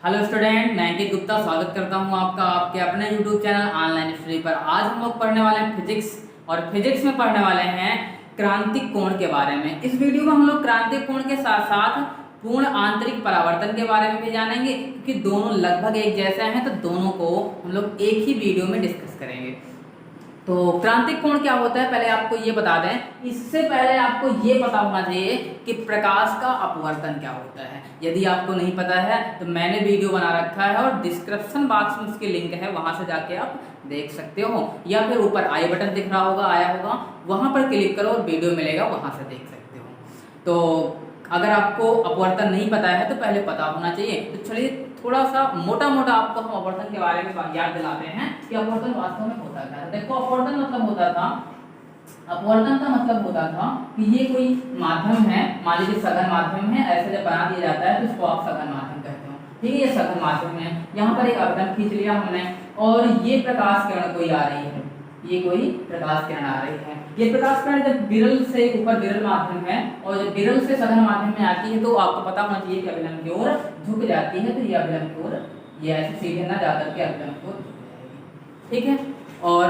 Hello student, मैं अंकित गुप्ता स्वागत करता हूं आपका आपके अपने यूट्यूब चैनल ऑनलाइन स्टडी पर। आज हम लोग पढ़ने वाले हैं फिजिक्स, और फिजिक्स में पढ़ने वाले हैं क्रांतिक कोण के बारे में। इस वीडियो में हम लोग क्रांतिक कोण के साथ साथ पूर्ण आंतरिक परावर्तन के बारे में भी जानेंगे, क्योंकि दोनों लगभग एक जैसे हैं, तो दोनों को हम लोग एक ही वीडियो में डिस्कस करेंगे। तो क्रांतिक कोण क्या होता है, पहले आपको ये बता दें। इससे पहले आपको ये पता होना चाहिए कि प्रकाश का अपवर्तन क्या होता है। यदि आपको नहीं पता है तो मैंने वीडियो बना रखा है और डिस्क्रिप्शन बॉक्स में उसकी लिंक है, वहां से जाके आप देख सकते हो, या फिर ऊपर आई बटन दिख रहा होगा, आया होगा, वहां पर क्लिक करो और वीडियो मिलेगा, वहां से देख सकते हो। तो अगर आपको अपवर्तन नहीं पता है तो पहले पता होना चाहिए। तो चलिए थोड़ा सा मोटा मोटा आपको हम अपवर्तन के बारे में याद दिलाते हैं कि अपवर्तन वास्तव में होता क्या है। देखो, अपवर्तन मतलब होता था कि ये कोई माध्यम है, मान लीजिए सघन माध्यम है, ऐसे जब बना दिया जाता है तो इसको आप सघन माध्यम कहते हो। ठीक है, ये सघन माध्यम है, यहाँ पर एक अवतल खींच लिया हमने और ये प्रकाश किरण कोई आ रही है, ये कोई प्रकाश किरण आ रही है। ये प्रकाश किरण जब विरल से ऊपर विरल माध्यम है और जब विरल से सघन माध्यम में आती है तो आपको पता होना चाहिए कि अभिलंब की ओर झुक जाती है। तो ये अभिलंब की ओर, ये ऐसे सीधे ना जाकर के अभिलंब की ओर झुक जाएगी। ठीक है, और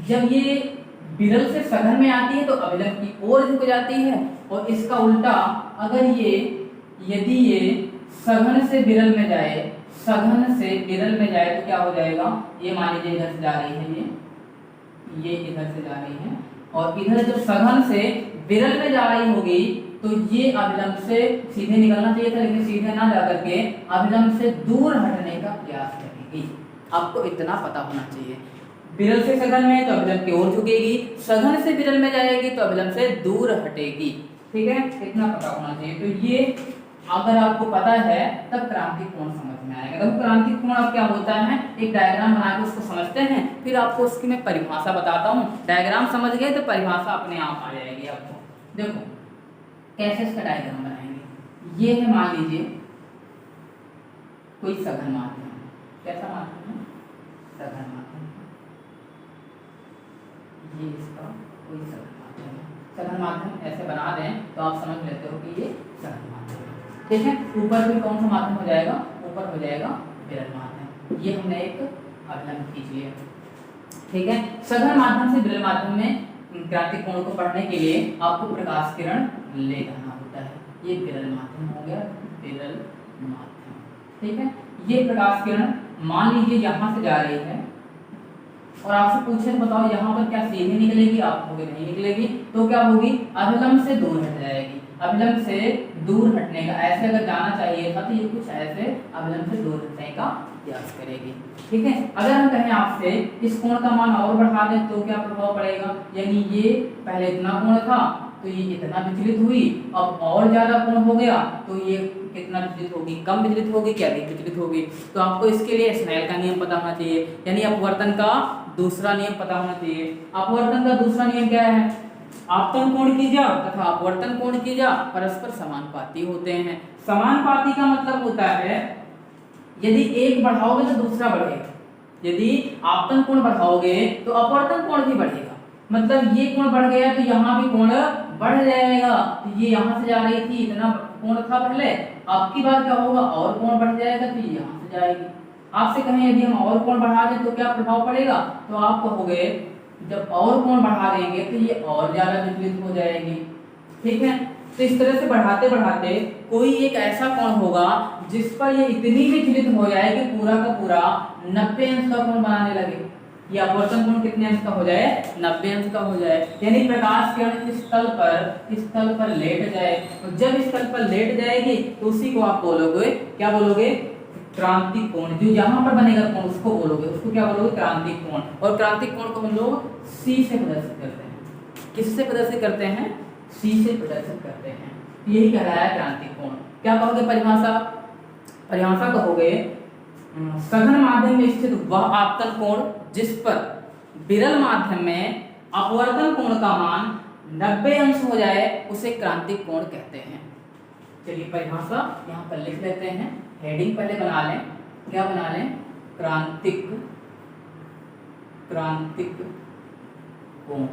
जब ये विरल से सघन में आती है तो अभिलंब की ओर झुक जाती है। और इसका उल्टा, अगर यदि ये सघन से विरल में जाए, सघन से विरल में जाए तो क्या हो जाएगा, ये मान लीजिए इधर से जा रही है, ये इधर से जा रही है, और इधर जब सघन से विरल में जा रही होगी तो ये अभिलंब से सीधे निकलना चाहिए था, लेकिन सीधे ना जाकर के अभिलंब से दूर हटने का प्रयास करेगी। आपको इतना पता होना चाहिए। विरल से सघन में तो अभिलंब की ओर झुकेगी, सघन से विरल में जाएगी तो अभिलंब से दूर हटेगी। ठीक है, इतना पता होना चाहिए। तो ये अगर आपको पता है तब क्रांतिक कोण समझ में आएगा। तो क्रांतिक कोण अब क्या होता है, एक डायग्राम बना के उसको समझते हैं, फिर आपको उसकी मैं परिभाषा बताता हूँ। डायग्राम समझ गए तो परिभाषा अपने आप आ जाएगी आपको। देखो कैसे इसका डायग्राम बनाएंगे। ये है, मान लीजिए कोई सघन माध्यम, कैसा माध्यम है, सघन माध्यम, ये इसका कोई सघन माध्यम है। सघन माध्यम ऐसे बना दें तो आप समझ लेते हो कि ये सघन माध्यम है। ठीक है, ऊपर भी कौन सा माध्यम हो जाएगा, ऊपर हो जाएगा विरल माध्यम। ये हमने एक अभिलंब खींच लिया। ठीक है, सघन माध्यम से विरल माध्यम में क्रांतिक कोण को पढ़ने के लिए आपको प्रकाश किरण ले जाना होता है। ये विरल माध्यम हो गया, विरल माध्यम। ठीक है, ये प्रकाश किरण मान लीजिए यहाँ से जा रही है और आपसे पूछे बताओ यहाँ पर क्या सीधे निकलेगी, आप कहोगे नहीं निकलेगी, तो क्या होगी, अभिलंब से दूर हट जाएगी। अभिलंब से दूर हटने का, ऐसे अगर जाना चाहिए था तो ये कुछ ऐसे अभिलंब से दूर हटने का प्रयास करेगी। ठीक है, अगर हम कहें आपसे इस कोण का मान और बढ़ा दें तो क्या प्रभाव पड़ेगा, यानी ये पहले इतना कोण था तो ये इतना विचलित हुई, अब और ज्यादा कोण हो गया तो ये कितना विचलित होगी, कम विचलित होगी क्या, अधिक विचलित होगी। तो आपको इसके लिए स्नेल का नियम पता होना चाहिए, यानी अपवर्तन का दूसरा नियम पता होना चाहिए। अपवर्तन का दूसरा नियम क्या है, आपतन कोण की जा तथा अपवर्तन कोण की जा परस्पर समानुपाती होते हैं। समानुपाती का मतलब होता है यदि एक बढ़ाओगे तो दूसरा बढ़ेगा, यदि आपतन कोण बढ़ाओगे तो अपवर्तन कोण भी बढ़ेगा। मतलब ये कोण बढ़ गया तो यहाँ भी कोण बढ़ जाएगा। तो ये यहाँ से जा रही थी, इतना कोण था पहले, अब की बार क्या होगा, और कोण बढ़ जाएगा तो यहाँ से जाएगी। आपसे कहें यदि हम और कोण बढ़ा दें तो क्या प्रभाव पड़ेगा, तो आप कहोगे जब और कोण बढ़ा देंगे तो ये और ज्यादा विचलित हो जाएगी। ठीक है, तो इस तरह से बढ़ाते बढ़ाते कोई एक ऐसा कोण होगा जिस पर ये इतनी विचलित हो जाए कि पूरा का पूरा 90 अंश का कोण बनाने लगे। ये अपवर्तन कोण कितने अंश का हो जाए, 90 अंश का हो जाए। यानी प्रकाश किरण इस तल पर लेट जाए, और जब इस तल पर लेट जाएगी तो उसी को आप बोलोगे, क्या बोलोगे, क्रांतिक कोण। जो यहाँ पर बनेगा कोण उसको बोलोगे, उसको क्या बोलोगे, क्रांतिक कोण। और क्रांतिक कोण को हम लोग C से प्रदर्शित करते हैं। किससे प्रदर्शित करते हैं, C से प्रदर्शित करते हैं। यही कहलाया क्रांतिक कोण। क्या कहोगे परिभाषा, परिभाषा कहोगे सघन माध्यम में स्थित वह आपतन कोण जिस पर विरल माध्यम में अपवर्तन कोण का मान 90 अंश हो जाए उसे क्रांतिक कोण कहते हैं। चलिए परिभाषा यहाँ पर लिख लेते हैं, हेडिंग पहले बना लें, क्या बना लें, क्रांतिक कोण। क्रांतिक कोण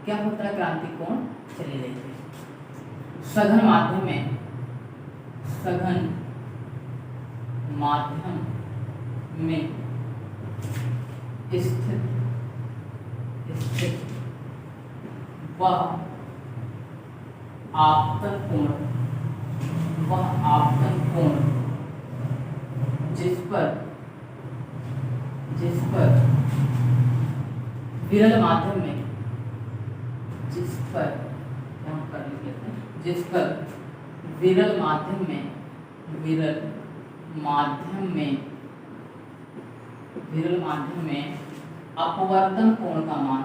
क्या होता है, क्रांतिक कोण चलिए देखते हैं। सघन माध्यम में सघन माध्यम में स्थित वह आपतन कोण जिस पर विरल माध्यम में जिस पर विरल माध्यम में अपवर्तन कोण का मान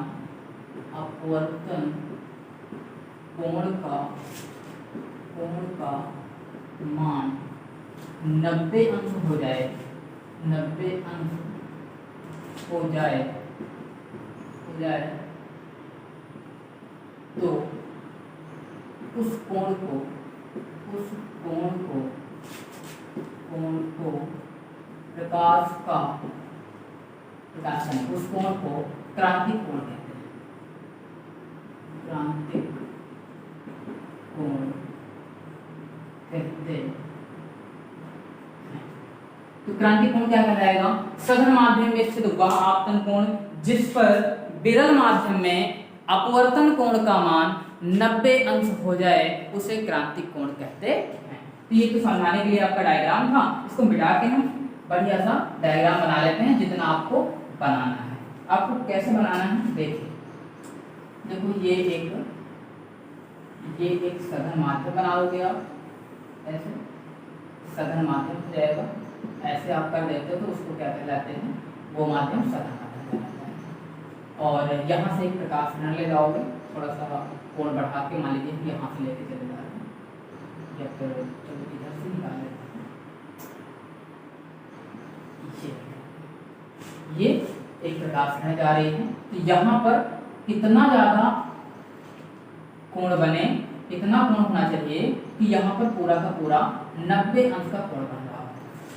90 अंश हो जाए तो उस कोण को उस कोण को क्रांतिक कोण कहते हैं। क्रांतिक कोण कहते हैं। तो क्रांतिक कोण क्या कहलाएगा? सघन माध्यम में स्थित वह आपतन कोण जिस पर विरल माध्यम में अपवर्तन कोण का मान 90 अंश हो जाए उसे क्रांतिक कोण कहते हैं। तो ये तो समझाने के लिए आपका डायग्राम था, इसको मिटा के हम बढ़िया सा डायग्राम बना लेते हैं जितना आपको बनाना है। आपको कैसे बनाना है देखिए, देखो ये एक सघन माध्यम बना दोगे आप, ऐसे सघन माध्यम हो जाएगा। ऐसे आप कर देते हो तो उसको क्या कहलाते हैं? वो माध्यम सघन माध्यम कहलाता है। और यहाँ से एक प्रकाश किरण ले जाओगे, थोड़ा सा कोण बढ़ा के, मान लीजिए यहाँ से लेके चले जा रहे हैं या फिर चलो इधर से निकाल लेते हैं। ये एक प्रकाश किरण जा रही है, तो यहाँ पर इतना ज्यादा कोण बने, इतना कोण होना चाहिए कि यहाँ पर पूरा का पूरा 90 अंश का कोण बन रहा हो।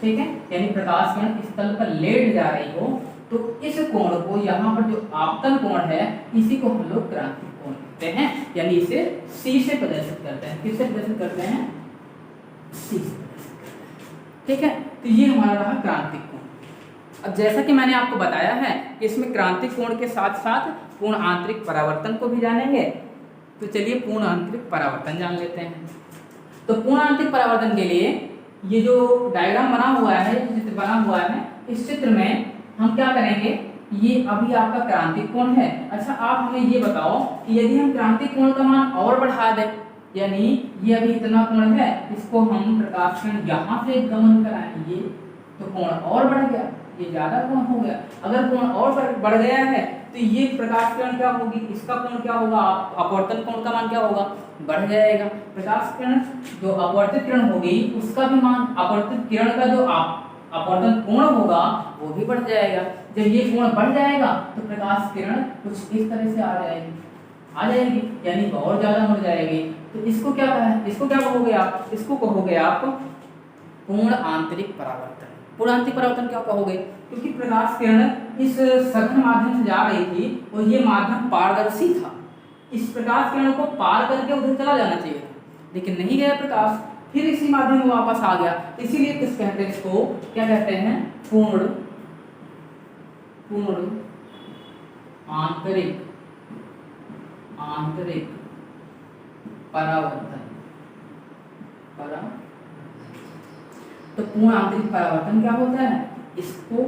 ठीक है, यानी प्रकाश किरण इस तल पर लेट जा रही हो तो इस कोण को, यहाँ पर जो आपतन कोण है, इसी को हम लोग क्रांतिक कोण कहते हैं। यानी इसे C से प्रदर्शित करते हैं। किससे प्रदर्शित करते हैं? C से प्रदर्शित करते हैं। ठीक है, तो ये हमारा रहा क्रांतिक कोण। अब जैसा कि मैंने आपको बताया है कि इसमें क्रांतिक कोण के साथ साथ पूर्ण आंतरिक परावर्तन को भी जानेंगे। तो चलिए पूर्ण आंतरिक परावर्तन जान लेते हैं। तो पूर्ण आंतरिक परावर्तन के लिए ये जो डायग्राम बना हुआ है, चित्र बना हुआ है, इस चित्र में हम क्या करेंगे? ये अभी आपका क्रांतिक कोण है। अच्छा, आप हमें ये बताओ कि यदि हम क्रांतिक कोण का मान और बढ़ा दें, यानी ये अभी इतना कोण है, इसको हम प्रकाश किरण यहाँ से गमन कराएंगे तो कोण और बढ़ गया, ये ज्यादा कोण हो गया। अगर कोण और बढ़ गया है तो ये प्रकाश किरण क्या होगी? इसका कोण क्या होगा? अपवर्तन कोण का मान क्या होगा? बढ़ जाएगा। प्रकाश किरण जो अपवर्तित किरण होगी उसका भी मान, अपवर्तित किरण का जो अपवर्तन कोण होगा वो भी बढ़ जाएगा। जब ये कोण बढ़ जाएगा तो प्रकाश किरण कुछ इस तरह से आ जाएगी, यानी और ज्यादा मुड़ जाएगी। तो इसको क्या कहें? इसको क्या कहोगे आप? इसको कहोगे आप पूर्ण आंतरिक परावर्तन। पूर्ण आंतरिक परावर्तन क्या कहोगे? क्योंकि प्रकाश किरण इस सघन माध्यम से जा रही थी और ये माध्यम पारदर्शी था, इस प्रकाश किरण को पार करके उधर चला जाना चाहिए था, लेकिन नहीं गया प्रकाश, फिर इसी माध्यम में वापस आ गया। इसीलिए किस कहते हैं? इसको क्या कहते हैं? पूर्ण आंतरिक परावर्तन। तो पूर्ण आंतरिक परावर्तन क्या होता है? इसको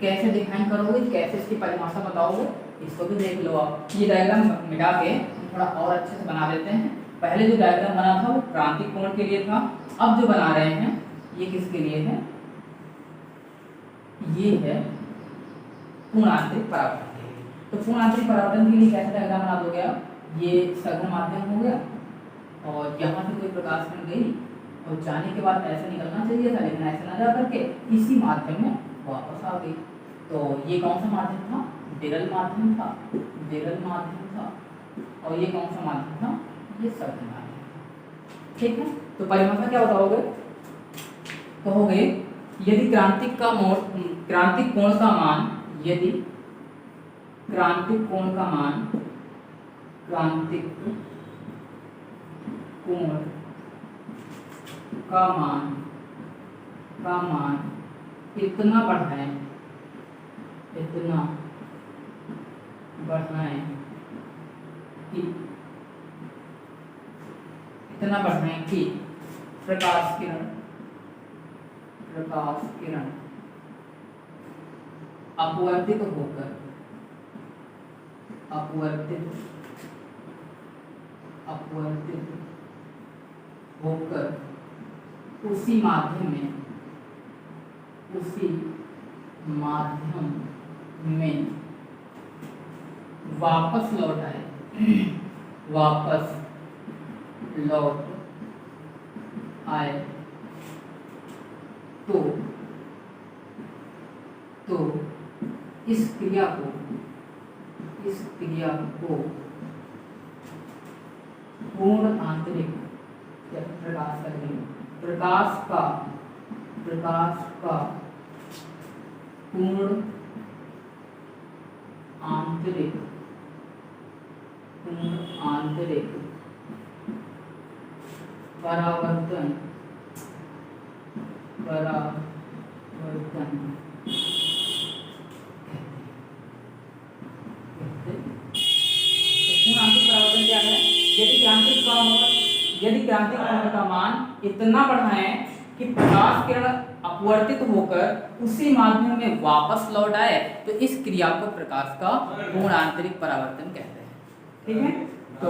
कैसे डिफाइन करोगे, कैसे इसकी परिभाषा बताओगे, इसको भी देख लो आप। ये डायग्राम मिटा के थोड़ा और अच्छे से बना देते हैं। पहले जो डायग्राम बना था वो क्रांतिक कोण के लिए था, अब जो बना रहे हैं ये किसके लिए है? ये है पूर्ण आंतरिक परावर्तन के लिए। तो पूर्ण आंतरिक परावर्तन के लिए कैसे डायग्राम बना दोगे आप? ये सघन माध्यम हो गया और यहाँ से कोई प्रकाश किरण गई और जाने के बाद ऐसे निकलना चाहिए था, लेकिन ऐसे ना जा करके इसी माध्यम में वापस आ गई। तो ये कौन सा माध्यम था? विरल माध्यम था। और ये कौन सा माध्यम था? ये सघन माध्यम। ठीक है, तो परिभाषा क्या बताओगे? कहोगे यदि क्रांतिक कोण का मान, यदि क्रांतिक कोण का मान इतना बढ़ाएं कि प्रकाश किरण अपवर्तित होकर उसी माध्यम में वापस लौट आए तो इस क्रिया को पूर्ण आंतरिक प्रकाश का पूर्ण आंतरिक परावर्तन क्या है? यदि क्रांतिक कोण का मान इतना बढ़ाएं कि प्रकाश किरण अपवर्तित होकर उसी माध्यम में वापस लौट आए तो इस क्रिया को प्रकाश का पूर्ण आंतरिक परावर्तन कहते हैं। ठीक है, तो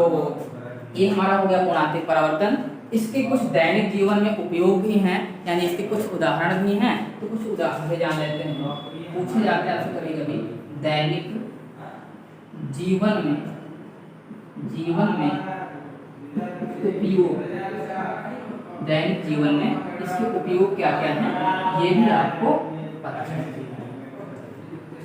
ये हमारा हो गया पूर्ण आंतरिक परावर्तन। इसके कुछ दैनिक जीवन में उपयोग भी हैं, यानी इसके कुछ उदाहरण भी हैं। तो कुछ उदाहरण जान लेते हैं। पूछे जाते हैं आपसे कभी-कभी दैनिक जीवन में उपयोग, दैनिक जीवन में इसके उपयोग क्या क्या हैं ये भी आपको पता है।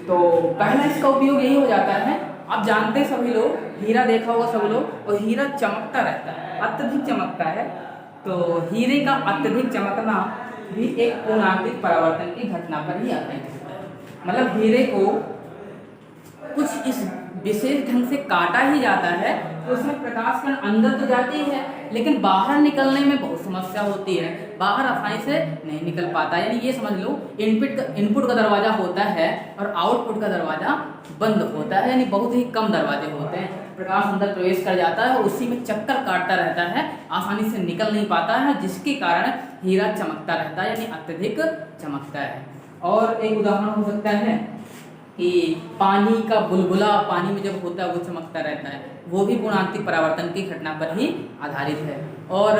तो पहला इसका उपयोग यही हो जाता है, आप जानते हैं सभी लोग, हीरा देखा होगा सब लोग, और हीरा चमकता रहता है, अत्यधिक चमकता है। तो हीरे का अत्यधिक चमकना भी एक पूर्ण आंतरिक परावर्तन की घटना पर ही आता है। मतलब हीरे को कुछ इस विशेष ढंग से काटा ही जाता है तो उसमें प्रकाश किरण अंदर तो जाती है, लेकिन बाहर निकलने में बहुत समस्या होती है, बाहर आसानी से नहीं निकल पाता। यानी ये समझ लो इनपुट का दरवाजा होता है और आउटपुट का दरवाजा बंद होता है, यानी बहुत ही कम दरवाजे होते हैं। प्रकाश अंदर प्रवेश कर जाता है और उसी में चक्कर काटता रहता है, आसानी से निकल नहीं पाता है, जिसके कारण हीरा चमकता रहता है, यानी अत्यधिक चमकता है। और एक उदाहरण हो सकता है कि पानी का बुलबुला पानी में जब होता है वो चमकता रहता है, वो भी पूर्ण आंतरिक परावर्तन की घटना पर ही आधारित है। और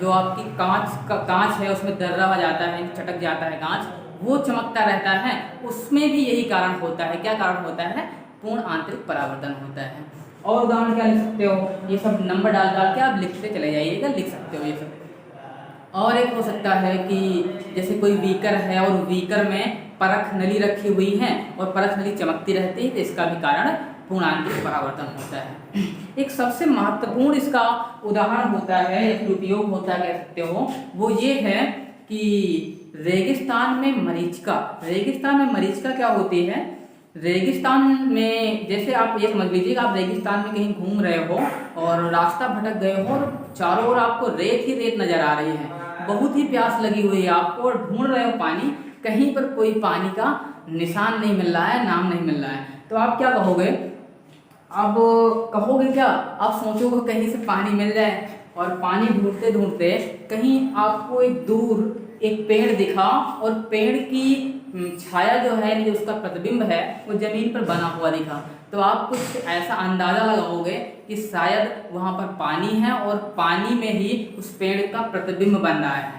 जो आपकी कांच है उसमें दर्रा आ जाता है, चटक जाता है कांच, वो चमकता रहता है, उसमें भी यही कारण होता है। क्या कारण होता है? पूर्ण आंतरिक परावर्तन होता है। और उदाहरण क्या लिख सकते हो? ये सब नंबर डाल के आप लिखते चले जाइएगा, लिख सकते हो ये सब। और एक हो सकता है कि जैसे कोई बीकर है और बीकर में परख नली रखी हुई है और परख नली चमकती रहती है, तो इसका भी कारण पूर्ण आंतरिक परावर्तन होता है। एक सबसे महत्वपूर्ण इसका उदाहरण होता है या फिर उपयोग होता है कह सकते हो, वो ये है कि रेगिस्तान में मरीचिका क्या होती है? रेगिस्तान में जैसे आप ये समझ लीजिए आप रेगिस्तान में कहीं घूम रहे हो और रास्ता भटक गए हो और चारों ओर आपको रेत ही रेत नजर आ रही है, बहुत ही प्यास लगी हुई है आपको और ढूंढ रहे हो पानी, कहीं पर कोई पानी का निशान नहीं मिल रहा है, नाम नहीं मिल रहा है, तो आप क्या कहोगे? अब कहोगे क्या? आप सोचोगे कहीं से पानी मिल जाए, और पानी ढूंढते ढूंढते कहीं आपको एक पेड़ दिखा और पेड़ की छाया जो है, जो उसका प्रतिबिंब है वो जमीन पर बना हुआ दिखा, तो आप कुछ ऐसा अंदाजा लगाओगे कि शायद वहाँ पर पानी है और पानी में ही उस पेड़ का प्रतिबिंब बन रहा है।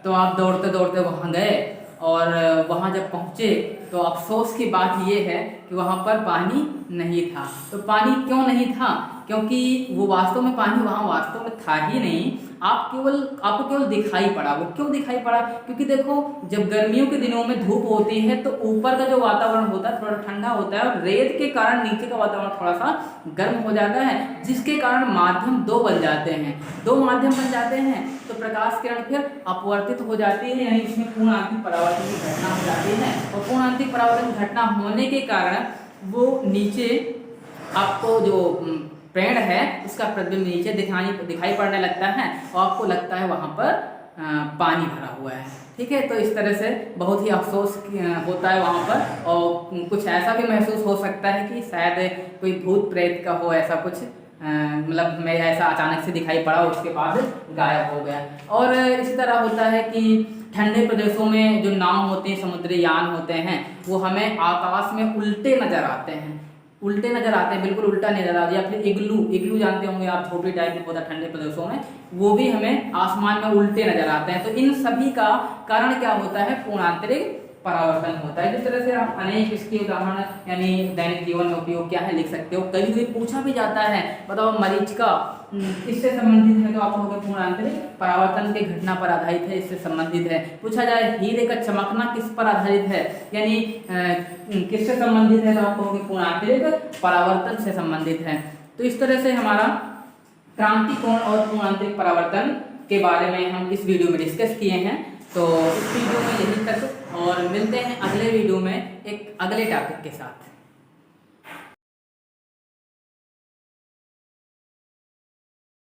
तो आप दौड़ते दौड़ते वहाँ गए और वहाँ जब पहुँचे तो अफसोस की बात यह है कि वहाँ पर पानी नहीं था। तो पानी क्यों नहीं था? क्योंकि वो वास्तव में पानी वहाँ वास्तव में था ही नहीं, आपको केवल दिखाई पड़ा। वो क्यों दिखाई पड़ा? क्योंकि देखो जब गर्मियों के दिनों में धूप होती है तो ऊपर का जो वातावरण होता है थोड़ा ठंडा होता है और रेत के कारण नीचे का वातावरण थोड़ा सा गर्म हो जाता है, जिसके कारण माध्यम दो बन जाते हैं। दो माध्यम बन जाते हैं तो प्रकाश किरण फिर अपवर्तित हो जाती है, यानी इसमें पूर्ण आंतरिक परावर्तन की घटना हो जाती है। और पूर्ण आंतरिक परावर्तन की घटना होने के कारण वो नीचे आपको जो पेड़ है उसका प्रतिबिंब नीचे दिखाई पड़ने लगता है और आपको लगता है वहाँ पर पानी भरा हुआ है। ठीक है, तो इस तरह से बहुत ही अफसोस होता है वहाँ पर, और कुछ ऐसा भी महसूस हो सकता है कि शायद कोई भूत प्रेत का हो, ऐसा कुछ मतलब मैं ऐसा अचानक से दिखाई पड़ा, उसके बाद गायब हो गया। और इसी तरह होता है कि ठंडे प्रदेशों में जो नाव होते हैं, समुद्री यान होते हैं, वो हमें आकाश में उल्टे नजर आते हैं, उल्टे नजर आते हैं, बिल्कुल उल्टा नजर आता है। या फिर इग्लू जानते होंगे आप, छोटे टाइप में होता है ठंडे प्रदेशों में, वो भी हमें आसमान में उल्टे नजर आते हैं। तो इन सभी का कारण क्या होता है? पूर्णांतरिक परावर्तन होता है। जिस तरह से आप अनेक इसके उदाहरण यानी दैनिक जीवन में उपयोग क्या है लिख सकते हो। कभी कभी पूछा भी जाता है, बताओ मरीचिका किससे संबंधित है? तो आप कहोगे पूर्णांतरिक परावर्तन के घटना पर आधारित है, इससे संबंधित है। पूछा जाए हीरे का चमकना किस पर आधारित है, यानी किससे संबंधित है? तो आप कहोगे पूर्णांतरिक परावर्तन से संबंधित है। तो इस तरह से हमारा क्रांति कोण और पूर्णांतरिक परावर्तन के बारे में हम इस वीडियो में डिस्कस किए हैं। तो इस वीडियो में यही तक, और मिलते हैं अगले वीडियो में एक अगले टॉपिक के साथ।